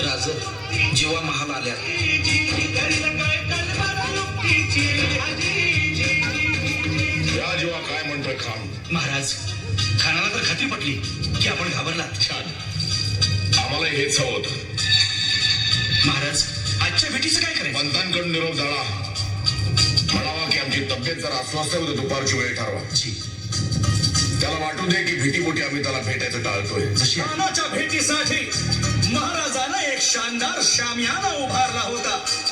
राज जीवा महाल आल्या. या जीवा काय म्हणतोय खान? महाराज, खानाला तर खात्री पटली की आपण घाबरलात. छान, आम्हाला हेच हवं होतं. महाराज, आजच्या भेटीचं काय करायचं? पंतांकडून निरोप झाला, म्हणावा की आमची तब्येत जर अस्वस्थ होते दुपारची वेळ ठरवा. जी. त्याला वाटू दे की भीतीपोटी आम्ही त्याला भेटायचं टाळतोय. जशी खानाच्या भेटीसाठी महाराजांना एक शानदार शामियाना उभारला होता.